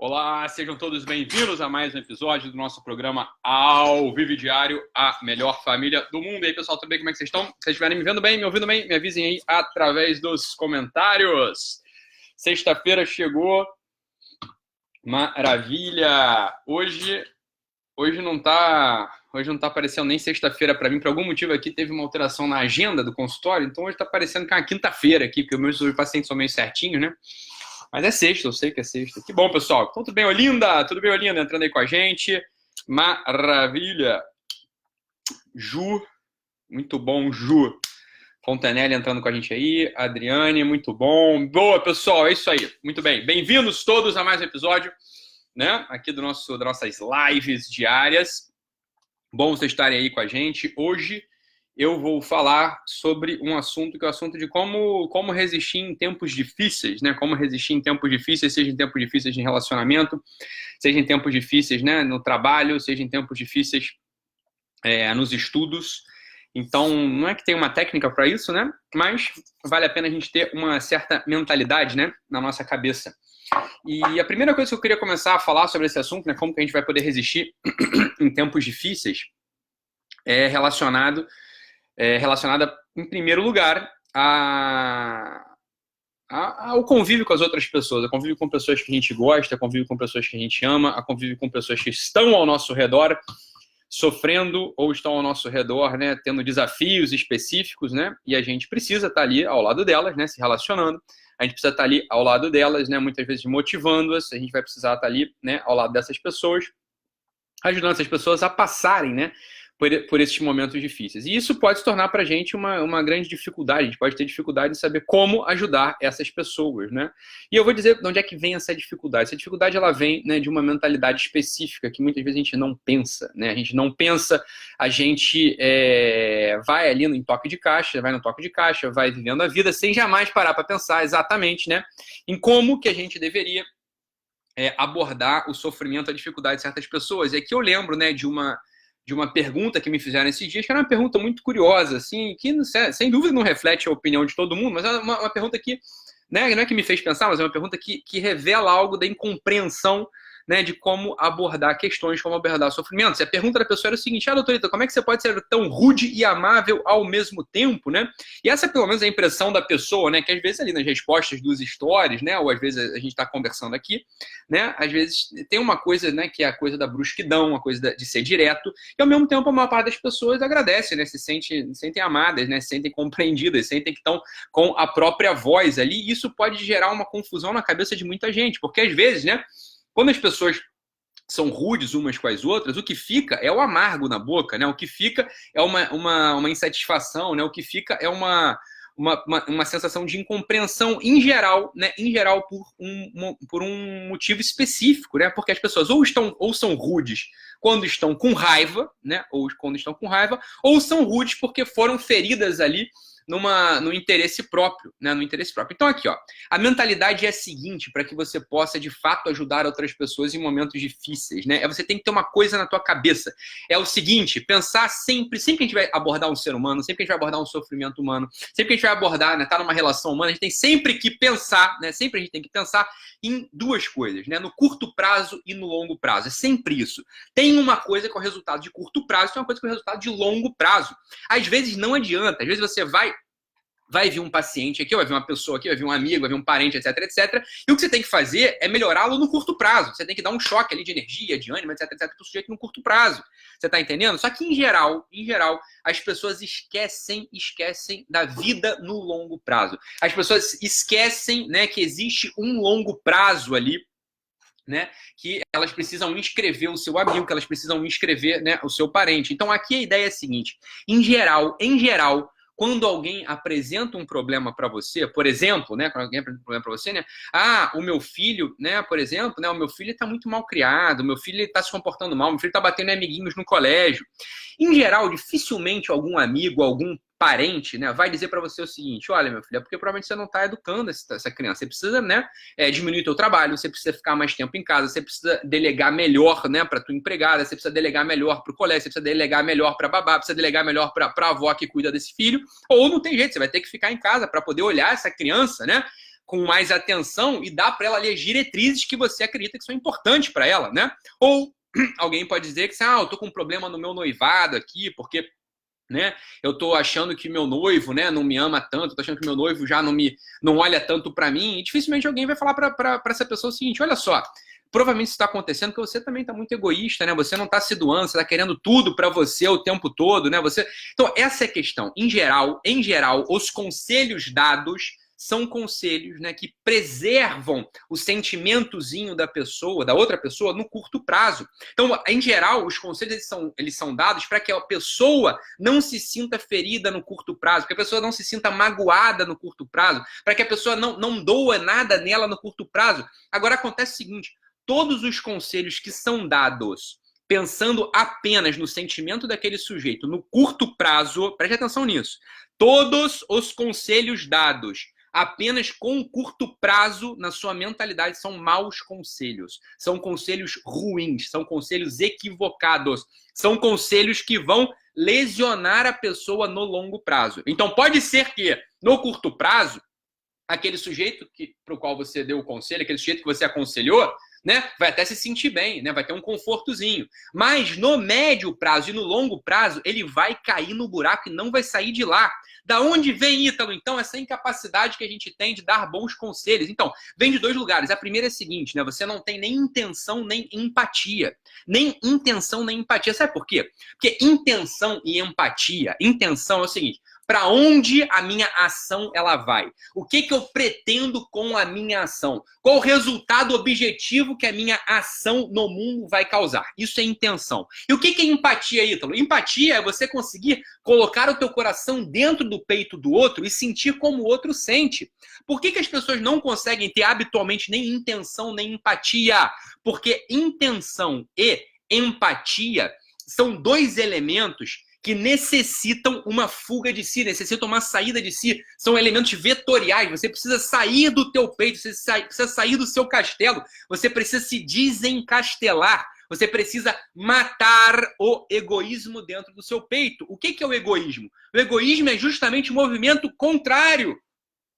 Olá, sejam todos bem-vindos a mais um episódio do nosso programa Ao Vivo Diário, a melhor família do mundo. E aí, pessoal, tudo bem? Como é que vocês estão? Se vocês estiverem me vendo bem, me ouvindo bem, me avisem aí através dos comentários. Sexta-feira chegou, maravilha! Hoje não tá aparecendo nem sexta-feira para mim. Por algum motivo aqui teve uma alteração na agenda do consultório, então hoje tá parecendo que é uma quinta-feira aqui, porque os meus pacientes são meio certinhos, né? Mas é sexta, eu sei que é sexta. Que bom, pessoal. Então, tudo bem, Olinda? Tudo bem, Olinda? Entrando aí com a gente. Maravilha. Ju. Muito bom, Ju. Fontanelli entrando com a gente aí. Adriane, muito bom. Boa, pessoal. É isso aí. Muito bem. Bem-vindos todos a mais um episódio, né? Aqui das nossas lives diárias. Bom vocês estarem aí com a gente. Hoje eu vou falar sobre um assunto que é o assunto de como resistir em tempos difíceis, né? Como resistir em tempos difíceis, seja em tempos difíceis de relacionamento, seja em tempos difíceis, né, no trabalho, seja em tempos difíceis nos estudos. Então, não é que tem uma técnica para isso, né? Mas vale a pena a gente ter uma certa mentalidade, né, na nossa cabeça. E a primeira coisa que eu queria começar a falar sobre esse assunto, né, como que a gente vai poder resistir em tempos difíceis, é relacionada, em primeiro lugar, ao convívio com as outras pessoas, ao convívio com pessoas que a gente gosta, ao convívio com pessoas que a gente ama, ao convívio com pessoas que estão ao nosso redor, sofrendo ou estão ao nosso redor, né, tendo desafios específicos, né, e a gente precisa estar ali ao lado delas, né, se relacionando, a gente precisa estar ali ao lado delas, né, muitas vezes motivando-as, a gente vai precisar estar ali, né, ao lado dessas pessoas, ajudando essas pessoas a passarem, né, por esses momentos difíceis. E isso pode se tornar para a gente uma grande dificuldade, a gente pode ter dificuldade em saber como ajudar essas pessoas, né? E eu vou dizer de onde é que vem essa dificuldade. Essa dificuldade, ela vem, né, de uma mentalidade específica que muitas vezes a gente não pensa, né? A gente não pensa, a gente vai ali no toque de caixa, vai vivendo a vida sem jamais parar para pensar exatamente, né, em como que a gente deveria abordar o sofrimento, a dificuldade de certas pessoas. E aqui eu lembro, né, de uma pergunta que me fizeram esses dias, que era uma pergunta muito curiosa, assim, que sem dúvida não reflete a opinião de todo mundo, mas é uma pergunta que, né, não é que me fez pensar, mas é uma pergunta que revela algo da incompreensão, né, de como abordar questões, como abordar sofrimentos. E a pergunta da pessoa era o seguinte: doutorita, como é que você pode ser tão rude e amável ao mesmo tempo, né? E essa, pelo menos, é a impressão da pessoa, né, que às vezes ali nas respostas dos stories, né, ou às vezes a gente está conversando aqui, né, às vezes tem uma coisa, né, que é a coisa da brusquidão, a coisa de ser direto, e ao mesmo tempo a maior parte das pessoas agradece, né, se sentem amadas, né, se sentem compreendidas, sentem que estão com a própria voz ali, e isso pode gerar uma confusão na cabeça de muita gente, porque às vezes, né, quando as pessoas são rudes umas com as outras, o que fica é o amargo na boca, né? O que fica é uma insatisfação, né? O que fica é uma sensação de incompreensão em geral, né? Em geral por um motivo específico, né? Porque as pessoas ou são rudes quando estão com raiva, né? Ou são rudes porque foram feridas ali no interesse próprio, né? No interesse próprio. Então aqui, ó, a mentalidade é a seguinte, para que você possa de fato ajudar outras pessoas em momentos difíceis, né? Você tem que ter uma coisa na tua cabeça. É o seguinte: pensar sempre que a gente vai abordar um ser humano, sempre que a gente vai abordar um sofrimento humano, sempre que a gente vai abordar, né, tá numa relação humana, a gente tem sempre que pensar, né? Sempre a gente tem que pensar em duas coisas, né? No curto prazo e no longo prazo. É sempre isso. Tem uma coisa que é o resultado de curto prazo, tem uma coisa que é o resultado de longo prazo. Às vezes não adianta, às vezes você vai vir um paciente aqui, vai vir uma pessoa aqui, vai vir um amigo, vai vir um parente, etc, etc. E o que você tem que fazer é melhorá-lo no curto prazo. Você tem que dar um choque ali de energia, de ânimo, etc, etc, para o sujeito no curto prazo. Você está entendendo? Só que, em geral, as pessoas esquecem da vida no longo prazo. As pessoas esquecem, né, que existe um longo prazo ali, né, que elas precisam inscrever o seu amigo, que elas precisam inscrever, né, o seu parente. Então, aqui a ideia é a seguinte: em geral, quando alguém apresenta um problema para você, por exemplo, né, quando alguém apresenta um problema para você, né, o meu filho, né, por exemplo, né, o meu filho está muito mal criado, o meu filho está se comportando mal, o meu filho está batendo em amiguinhos no colégio. Em geral, dificilmente algum amigo, algum parente, né, vai dizer para você o seguinte: olha, meu filho, é porque provavelmente você não está educando essa criança. Você precisa, né, diminuir o teu trabalho, você precisa ficar mais tempo em casa, você precisa delegar melhor, né, para tua empregada, você precisa delegar melhor para o colégio, você precisa delegar melhor para babá, precisa delegar melhor para a avó que cuida desse filho, ou não tem jeito, você vai ter que ficar em casa para poder olhar essa criança, né, com mais atenção e dá para ela ali as diretrizes que você acredita que são importantes para ela, né? Ou alguém pode dizer que eu tô com um problema no meu noivado aqui, porque, né, eu tô achando que meu noivo, né, não me ama tanto, tô achando que meu noivo já não olha tanto para mim, e dificilmente alguém vai falar para essa pessoa o seguinte: olha só, provavelmente isso está acontecendo porque você também está muito egoísta, né? Você não está se doando, você está querendo tudo para você o tempo todo, né? Então, essa é a questão. Em geral, os conselhos dados são conselhos, né, que preservam o sentimentozinho da pessoa, da outra pessoa, no curto prazo. Então, em geral, os conselhos eles são dados para que a pessoa não se sinta ferida no curto prazo, que a pessoa não se sinta magoada no curto prazo, para que a pessoa não doa nada nela no curto prazo. Agora, acontece o seguinte: todos os conselhos que são dados pensando apenas no sentimento daquele sujeito no curto prazo, preste atenção nisso, todos os conselhos dados apenas com curto prazo na sua mentalidade são maus conselhos, são conselhos ruins, são conselhos equivocados, são conselhos que vão lesionar a pessoa no longo prazo. Então pode ser que no curto prazo aquele sujeito para o qual você deu o conselho, aquele sujeito que você aconselhou, né, vai até se sentir bem, né, vai ter um confortozinho. Mas no médio prazo e no longo prazo, ele vai cair no buraco e não vai sair de lá. Da onde vem, Ítalo, então, essa incapacidade que a gente tem de dar bons conselhos? Então, vem de dois lugares. A primeira é a seguinte, né, você não tem nem intenção nem empatia. Nem intenção nem empatia. Sabe por quê? Porque intenção e empatia, intenção é o seguinte: para onde a minha ação ela vai? O que eu pretendo com a minha ação? Qual o resultado objetivo que a minha ação no mundo vai causar? Isso é intenção. E o que é empatia, Ítalo? Empatia é você conseguir colocar o teu coração dentro do peito do outro e sentir como o outro sente. Por que as pessoas não conseguem ter habitualmente nem intenção nem empatia? Porque intenção e empatia são dois elementos que necessitam uma fuga de si, necessitam uma saída de si. São elementos vetoriais. Você precisa sair do teu peito, você precisa sair do seu castelo, você precisa se desencastelar, você precisa matar o egoísmo dentro do seu peito. O que é o egoísmo? O egoísmo é justamente o movimento contrário.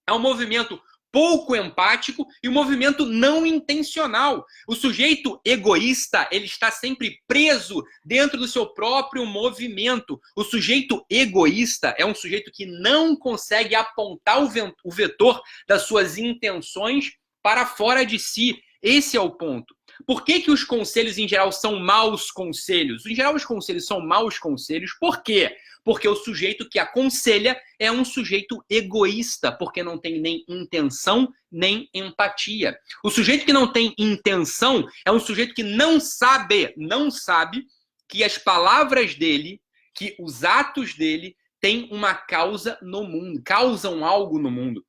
É um movimento pouco empático e um movimento não intencional. O sujeito egoísta, ele está sempre preso dentro do seu próprio movimento. O sujeito egoísta é um sujeito que não consegue apontar o vetor das suas intenções para fora de si. Esse é o ponto. Por que os conselhos, em geral, são maus conselhos? Em geral, os conselhos são maus conselhos. Por quê? Porque o sujeito que aconselha é um sujeito egoísta, porque não tem nem intenção, nem empatia. O sujeito que não tem intenção é um sujeito que não sabe que as palavras dele, que os atos dele têm uma causa no mundo, causam algo no mundo.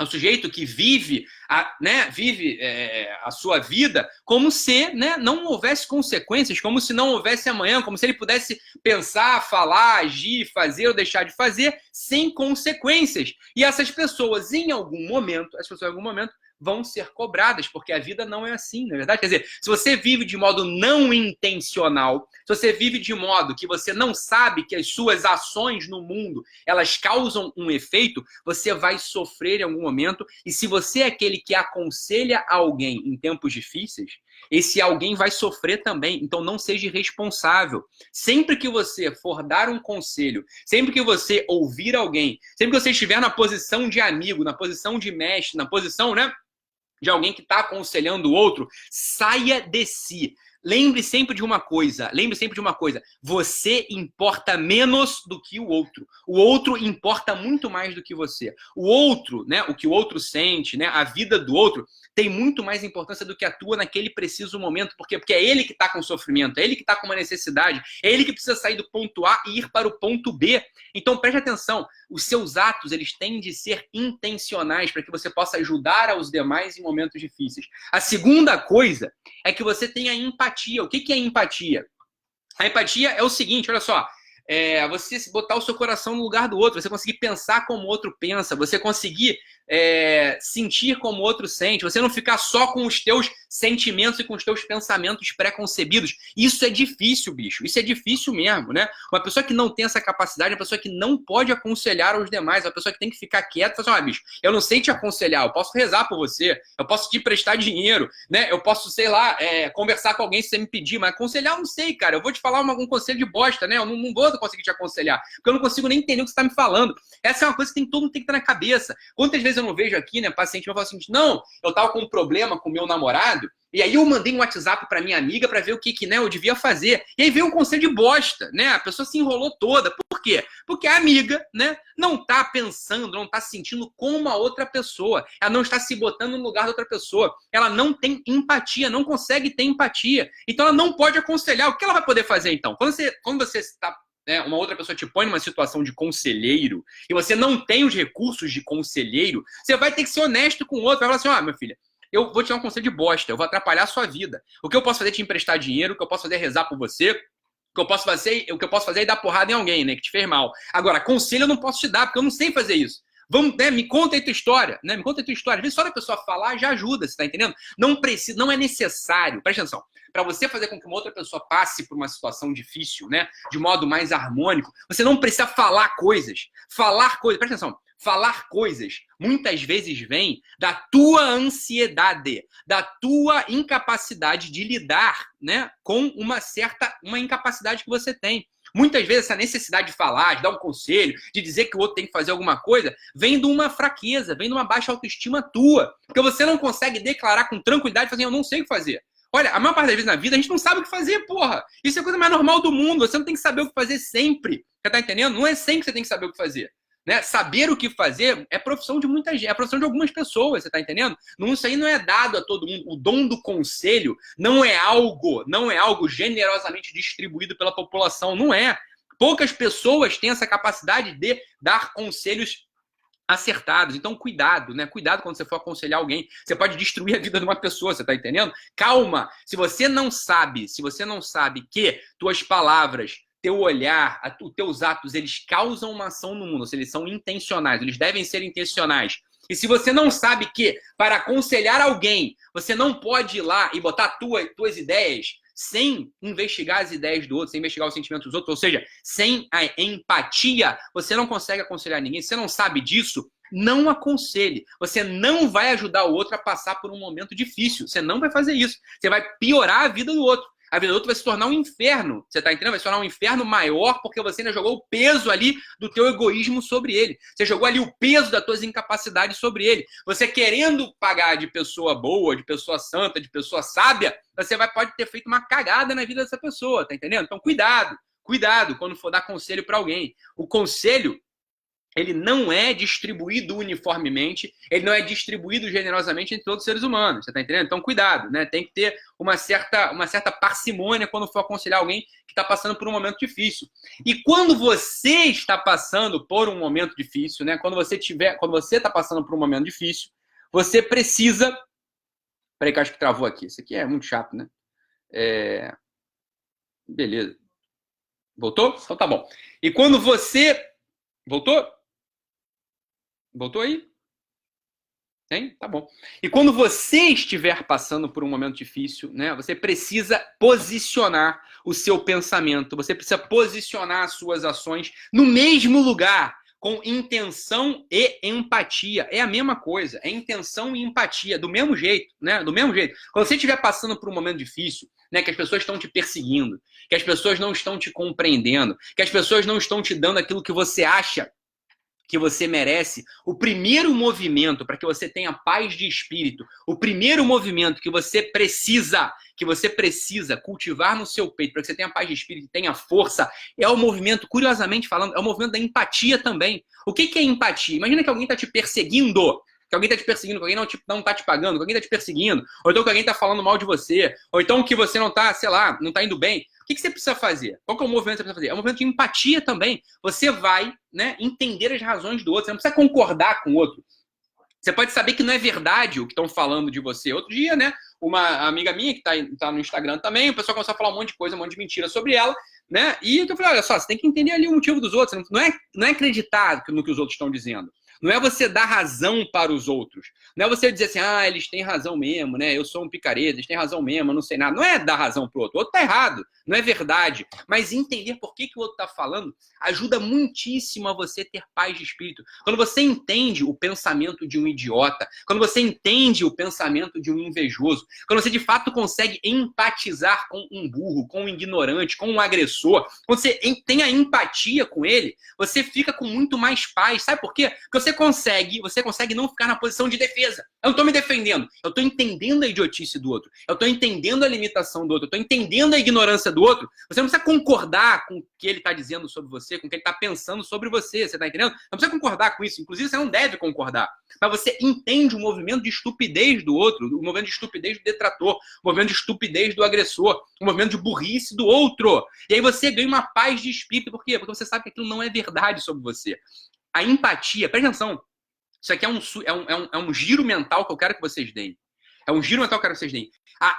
É um sujeito que vive a sua vida como se, né, não houvesse consequências, como se não houvesse amanhã, como se ele pudesse pensar, falar, agir, fazer ou deixar de fazer sem consequências. E essas pessoas, em algum momento, vão ser cobradas, porque a vida não é assim, na verdade. Quer dizer, se você vive de modo não intencional, se você vive de modo que você não sabe que as suas ações no mundo, elas causam um efeito, você vai sofrer em algum momento. E se você é aquele que aconselha alguém em tempos difíceis, esse alguém vai sofrer também. Então não seja irresponsável. Sempre que você for dar um conselho, sempre que você ouvir alguém, sempre que você estiver na posição de amigo, na posição de mestre, na posição, né, de alguém que está aconselhando o outro, saia de si. Lembre sempre de uma coisa, você importa menos do que o outro. O outro importa muito mais do que você. O outro, né, o que o outro sente, né, a vida do outro tem muito mais importância do que a tua naquele preciso momento. Por quê? Porque é ele que está com sofrimento, é ele que está com uma necessidade, é ele que precisa sair do ponto A e ir para o ponto B. Então preste atenção, os seus atos, eles têm de ser intencionais para que você possa ajudar aos demais em momentos difíceis. A segunda coisa é que você tenha empatia. O que é empatia? A empatia é o seguinte, olha só, você botar o seu coração no lugar do outro, você conseguir pensar como o outro pensa, você conseguir sentir como o outro sente, você não ficar só com os teus sentimentos e com os teus pensamentos pré-concebidos. Isso é difícil, bicho. Isso é difícil mesmo, né? Uma pessoa que não tem essa capacidade, uma pessoa que não pode aconselhar aos demais, uma pessoa que tem que ficar quieta e falar assim, bicho, eu não sei te aconselhar, eu posso rezar por você, eu posso te prestar dinheiro, né? Eu posso, sei lá, conversar com alguém se você me pedir, mas aconselhar eu não sei, cara. Eu vou te falar um conselho de bosta, né? Eu não vou conseguir te aconselhar, porque eu não consigo nem entender o que você está me falando. Essa é uma coisa que todo mundo tem que estar na cabeça. Quantas vezes eu não vejo aqui, né, paciente meu fala assim, não, eu tava com um problema com o meu namorado, e aí eu mandei um WhatsApp pra minha amiga pra ver o que né, eu devia fazer. E aí veio um conselho de bosta, né? A pessoa se enrolou toda. Por quê? Porque a amiga, né, não tá pensando, não tá sentindo como a outra pessoa. Ela não está se botando no lugar da outra pessoa. Ela não tem empatia, não consegue ter empatia. Então ela não pode aconselhar. O que ela vai poder fazer então? Quando você está uma outra pessoa te põe numa situação de conselheiro e você não tem os recursos de conselheiro, você vai ter que ser honesto com o outro. Vai falar assim, minha filha, eu vou te dar um conselho de bosta, eu vou atrapalhar a sua vida. O que eu posso fazer é te emprestar dinheiro, o que eu posso fazer é rezar por você, o que eu posso fazer é dar porrada em alguém, né, que te fez mal. Agora, conselho eu não posso te dar, porque eu não sei fazer isso. Vamos, né, me conta aí tua história, né? Me conta aí tua história. Às vezes só da pessoa falar já ajuda, você tá entendendo? Não é necessário, presta atenção, para você fazer com que uma outra pessoa passe por uma situação difícil, né, de modo mais harmônico, você não precisa falar coisas. Presta atenção, falar coisas muitas vezes vem da tua ansiedade, da tua incapacidade de lidar, né, com uma incapacidade que você tem. Muitas vezes essa necessidade de falar, de dar um conselho, de dizer que o outro tem que fazer alguma coisa, vem de uma fraqueza, vem de uma baixa autoestima tua. Porque você não consegue declarar com tranquilidade, fazer, eu não sei o que fazer. Olha, a maior parte das vezes na vida a gente não sabe o que fazer, porra. Isso é a coisa mais normal do mundo. Você não tem que saber o que fazer sempre. Você tá entendendo? Não é sempre que você tem que saber o que fazer. Né? Saber o que fazer é profissão de muita gente, é profissão de algumas pessoas, você tá entendendo? Isso aí não é dado a todo mundo. O dom do conselho não é algo generosamente distribuído pela população, não é. Poucas pessoas têm essa capacidade de dar conselhos acertados. Então, cuidado, né? Cuidado quando você for aconselhar alguém. Você pode destruir a vida de uma pessoa, você tá entendendo? Calma. Se você não sabe que tuas palavras, teu olhar, os teus atos, eles causam uma ação no mundo, ou seja, eles são intencionais, eles devem ser intencionais. E se você não sabe que, para aconselhar alguém, você não pode ir lá e botar tuas ideias sem investigar as ideias do outro, sem investigar os sentimentos dos outros, ou seja, sem a empatia, você não consegue aconselhar ninguém. Se você não sabe disso, não aconselhe. Você não vai ajudar o outro a passar por um momento difícil. Você não vai fazer isso. Você vai piorar a vida do outro. A vida do outro vai se tornar um inferno. Você tá entendendo? Vai se tornar um inferno maior porque você ainda jogou o peso ali do teu egoísmo sobre ele. Você jogou ali o peso das tuas incapacidades sobre ele. Você querendo pagar de pessoa boa, de pessoa santa, de pessoa sábia, você pode ter feito uma cagada na vida dessa pessoa, tá entendendo? Então cuidado quando for dar conselho para alguém. O conselho, ele não é distribuído uniformemente, ele não é distribuído generosamente entre todos os seres humanos, você tá entendendo? Então, cuidado, né? Tem que ter uma certa parcimônia quando for aconselhar alguém que está passando por um momento difícil. E quando você está passando por um momento difícil, né? Quando você está passando por um momento difícil, você precisa... Peraí que eu acho que travou aqui. Isso aqui é muito chato, né? Beleza. Voltou? Então tá bom. E quando você... Voltou? Voltou aí? Tem? Tá bom. E quando você estiver passando por um momento difícil, né, você precisa posicionar o seu pensamento, você precisa posicionar as suas ações no mesmo lugar, com intenção e empatia. É a mesma coisa, é intenção e empatia, do mesmo jeito, né? Do mesmo jeito. Quando você estiver passando por um momento difícil, né, que as pessoas estão te perseguindo, que as pessoas não estão te compreendendo, que as pessoas não estão te dando aquilo que você acha que você merece, o primeiro movimento para que você tenha paz de espírito, o primeiro movimento que você precisa cultivar no seu peito, para que você tenha paz de espírito e tenha força, é o movimento, curiosamente falando, é o movimento da empatia também. O que é empatia? Imagina que alguém está te perseguindo, que alguém está te perseguindo, que alguém não está te pagando, que alguém está te perseguindo, ou então que alguém está falando mal de você, ou então que você não está, sei lá, não está indo bem. O que você precisa fazer? Qual que é o movimento que você precisa fazer? É um movimento de empatia também. Você vai, né, entender as razões do outro. Você não precisa concordar com o outro. Você pode saber que não é verdade o que estão falando de você. Outro dia, né, uma amiga minha que tá no Instagram também, o pessoal começou a falar um monte de coisa, um monte de mentira sobre ela, né? E eu falei, olha só, você tem que entender ali o motivo dos outros. Não é acreditar no que os outros estão dizendo. Não é você dar razão para os outros. Não é você dizer assim, eles têm razão mesmo, né? Eu sou um picareta, eles têm razão mesmo, eu não sei nada. Não é dar razão para o outro. O outro tá errado, não é verdade. Mas entender por que o outro tá falando ajuda muitíssimo a você ter paz de espírito. Quando você entende o pensamento de um idiota, quando você entende o pensamento de um invejoso, quando você de fato consegue empatizar com um burro, com um ignorante, com um agressor, quando você tem a empatia com ele, você fica com muito mais paz. Sabe por quê? Porque você consegue não ficar na posição de defesa. Eu não estou me defendendo, eu estou entendendo a idiotice do outro, eu estou entendendo a limitação do outro, eu estou entendendo a ignorância do outro. Você não precisa concordar com o que ele está dizendo sobre você, com o que ele está pensando sobre você, você está entendendo? Não precisa concordar com isso, inclusive você não deve concordar. Mas você entende o movimento de estupidez do outro, o movimento de estupidez do detrator, o movimento de estupidez do agressor, o movimento de burrice do outro. E aí você ganha uma paz de espírito. Por quê? Porque você sabe que aquilo não é verdade sobre você. A empatia, presta atenção, isso aqui é um giro mental que eu quero que vocês deem. É um giro mental que eu quero que vocês deem. A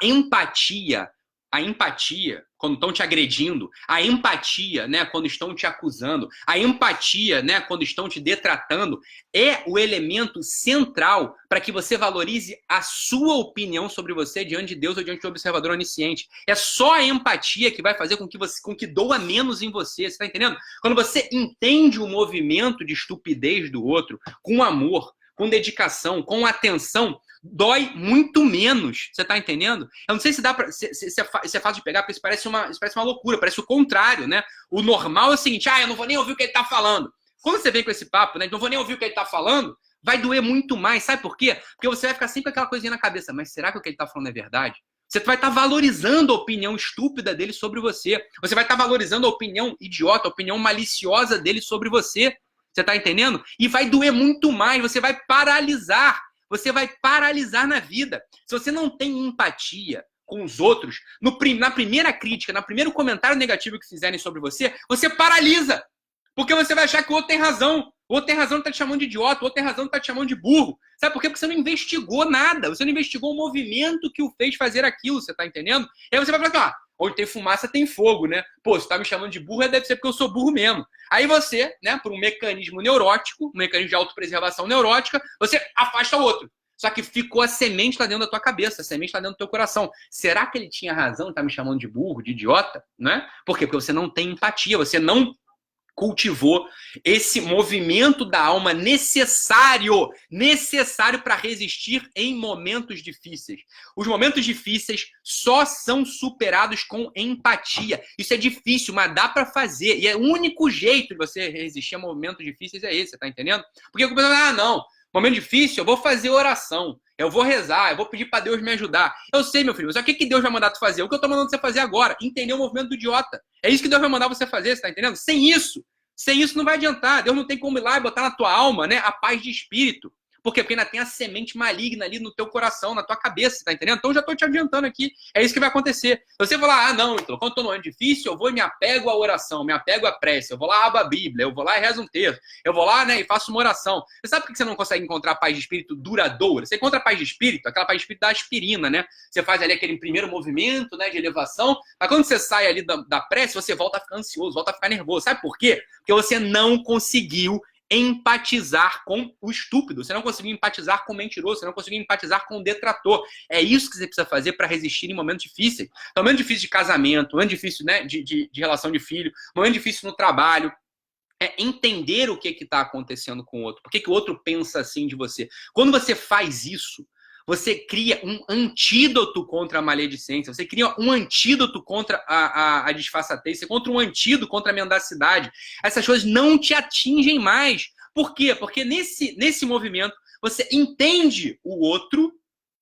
empatia, quando estão te agredindo, a empatia, né, quando estão te acusando, a empatia, né, quando estão te detratando, é o elemento central para que você valorize a sua opinião sobre você diante de Deus ou diante do observador onisciente. É só a empatia que vai fazer com que doa menos em você, você está entendendo? Quando você entende o movimento de estupidez do outro com amor, com dedicação, com atenção, dói muito menos. Você tá entendendo? Eu não sei se dá pra. Se é fácil de pegar, porque isso parece uma loucura, parece o contrário, né? O normal é o seguinte: eu não vou nem ouvir o que ele tá falando. Quando você vem com esse papo, né? Não vou nem ouvir o que ele tá falando, vai doer muito mais. Sabe por quê? Porque você vai ficar sempre com aquela coisinha na cabeça. Mas será que o que ele tá falando é verdade? Você vai estar valorizando a opinião estúpida dele sobre você. Você vai estar valorizando a opinião idiota, a opinião maliciosa dele sobre você. Você tá entendendo? E vai doer muito mais. Você vai paralisar. Você vai paralisar na vida. Se você não tem empatia com os outros, na primeira crítica, no primeiro comentário negativo que fizerem sobre você, você paralisa. Porque você vai achar que o outro tem razão. O outro tem razão de estar te chamando de idiota, o outro tem razão de estar te chamando de burro. Sabe por quê? Porque você não investigou nada. Você não investigou o movimento que o fez fazer aquilo, você tá entendendo? E aí você vai falar, onde tem fumaça tem fogo, né? Pô, você tá me chamando de burro, deve ser porque eu sou burro mesmo. Aí você, né, por um mecanismo neurótico, um mecanismo de autopreservação neurótica, você afasta o outro. Só que ficou a semente lá dentro da tua cabeça, a semente lá dentro do teu coração. Será que ele tinha razão de estar me chamando de burro, de idiota? Né? Por quê? Porque você não tem empatia, você não cultivou esse movimento da alma necessário para resistir em momentos difíceis. Os momentos difíceis só são superados com empatia. Isso é difícil, mas dá para fazer. E é o único jeito de você resistir a momentos difíceis é esse, tá entendendo? Porque eu penso, não, momento difícil, eu vou fazer oração, eu vou rezar, eu vou pedir para Deus me ajudar. Eu sei, meu filho, mas o que Deus vai mandar tu fazer? O que eu tô mandando você fazer agora? Entender o movimento do idiota. É isso que Deus vai mandar você fazer, você tá entendendo? Sem isso não vai adiantar. Deus não tem como ir lá e botar na tua alma, né, a paz de espírito. Por quê? Porque ainda tem a semente maligna ali no teu coração, na tua cabeça, tá entendendo? Então já tô te adiantando aqui. É isso que vai acontecer. Você falar, não, então, quando eu tô no ano difícil, eu vou e me apego à oração, me apego à prece, eu vou lá, abro a Bíblia, eu vou lá e rezo um texto, eu vou lá, né, e faço uma oração. Você sabe por que você não consegue encontrar paz de espírito duradoura? Você encontra paz de espírito, aquela paz de espírito da aspirina, né? Você faz ali aquele primeiro movimento, né, de elevação, mas quando você sai ali da prece, você volta a ficar ansioso, volta a ficar nervoso. Sabe por quê? Porque você não conseguiu empatizar com o estúpido, você não conseguiu empatizar com o mentiroso, você não conseguiu empatizar com o detrator. É isso que você precisa fazer para resistir em momentos difíceis. Então, momento difícil de casamento, momento difícil, né, de relação de filho, momento difícil no trabalho. É entender o que está acontecendo com o outro, por que o outro pensa assim de você. Quando você faz isso, você cria um antídoto contra a maledicência, você cria um antídoto contra a disfarçatez, você contra um antídoto contra a mendacidade. Essas coisas não te atingem mais. Por quê? Porque nesse movimento você entende o outro,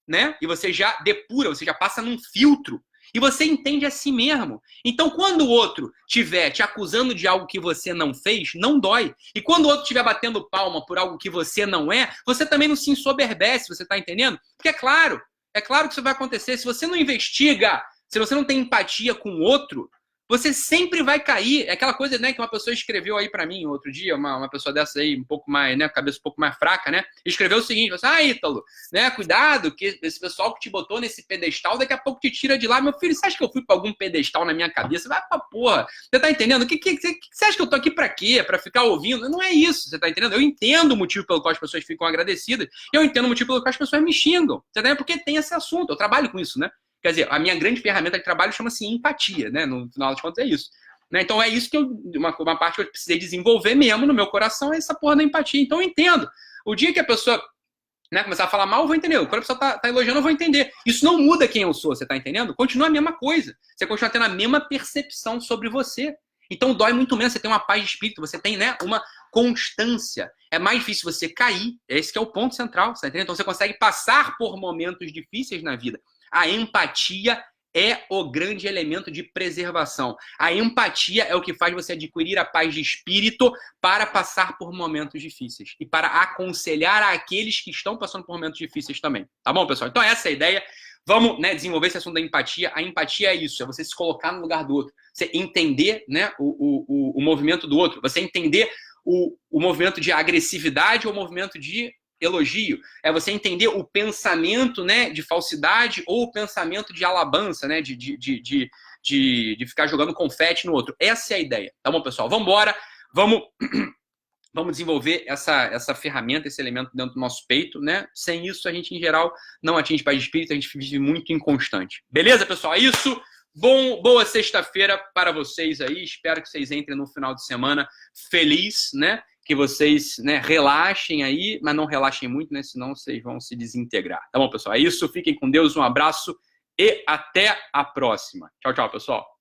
né? E você já depura, você já passa num filtro. E você entende a si mesmo. Então, quando o outro estiver te acusando de algo que você não fez, não dói. E quando o outro estiver batendo palma por algo que você não é, você também não se ensoberbece, você está entendendo? Porque é claro que isso vai acontecer. Se você não investiga, se você não tem empatia com o outro, você sempre vai cair. É aquela coisa, né, que uma pessoa escreveu aí pra mim outro dia, uma pessoa dessa aí, um pouco mais, né, cabeça um pouco mais fraca, né, escreveu o seguinte, assim, Ítalo, né, cuidado, que esse pessoal que te botou nesse pedestal, daqui a pouco te tira de lá. Meu filho, você acha que eu fui pra algum pedestal na minha cabeça? Vai pra porra. Você tá entendendo? O que você acha que eu tô aqui pra quê? Pra ficar ouvindo? Não é isso, você tá entendendo? Eu entendo o motivo pelo qual as pessoas ficam agradecidas, e eu entendo o motivo pelo qual as pessoas me xingam, você tá entendendo? Porque tem esse assunto, eu trabalho com isso, né? Quer dizer, a minha grande ferramenta de trabalho chama-se empatia, né? No final das contas é isso. Né? Então é isso que uma parte que eu precisei desenvolver mesmo no meu coração é essa porra da empatia. Então eu entendo. O dia que a pessoa, né, começar a falar mal, eu vou entender. Quando a pessoa tá elogiando, eu vou entender. Isso não muda quem eu sou, você tá entendendo? Continua a mesma coisa. Você continua tendo a mesma percepção sobre você. Então dói muito menos, você tem uma paz de espírito, você tem, né, uma constância. É mais difícil você cair, esse que é o ponto central, você tá entendendo? Então você consegue passar por momentos difíceis na vida. A empatia é o grande elemento de preservação. A empatia é o que faz você adquirir a paz de espírito para passar por momentos difíceis e para aconselhar aqueles que estão passando por momentos difíceis também. Tá bom, pessoal? Então essa é a ideia. Vamos, né, desenvolver esse assunto da empatia. A empatia é isso, é você se colocar no lugar do outro. Você entender, né, o movimento do outro. Você entender o movimento de agressividade ou o movimento de elogio. É você entender o pensamento, né, de falsidade ou o pensamento de alabança, né, de ficar jogando confete no outro. Essa é a ideia. Tá bom, pessoal? Vamos embora. Vamos desenvolver essa ferramenta, esse elemento dentro do nosso peito, né? Sem isso, a gente, em geral, não atinge paz de espírito, a gente vive muito inconstante. Beleza, pessoal? É isso. Boa sexta-feira para vocês aí. Espero que vocês entrem no final de semana feliz, né? Que vocês, né, relaxem aí, mas não relaxem muito, né? Senão vocês vão se desintegrar. Tá bom, pessoal? É isso. Fiquem com Deus. Um abraço e até a próxima. Tchau, tchau, pessoal.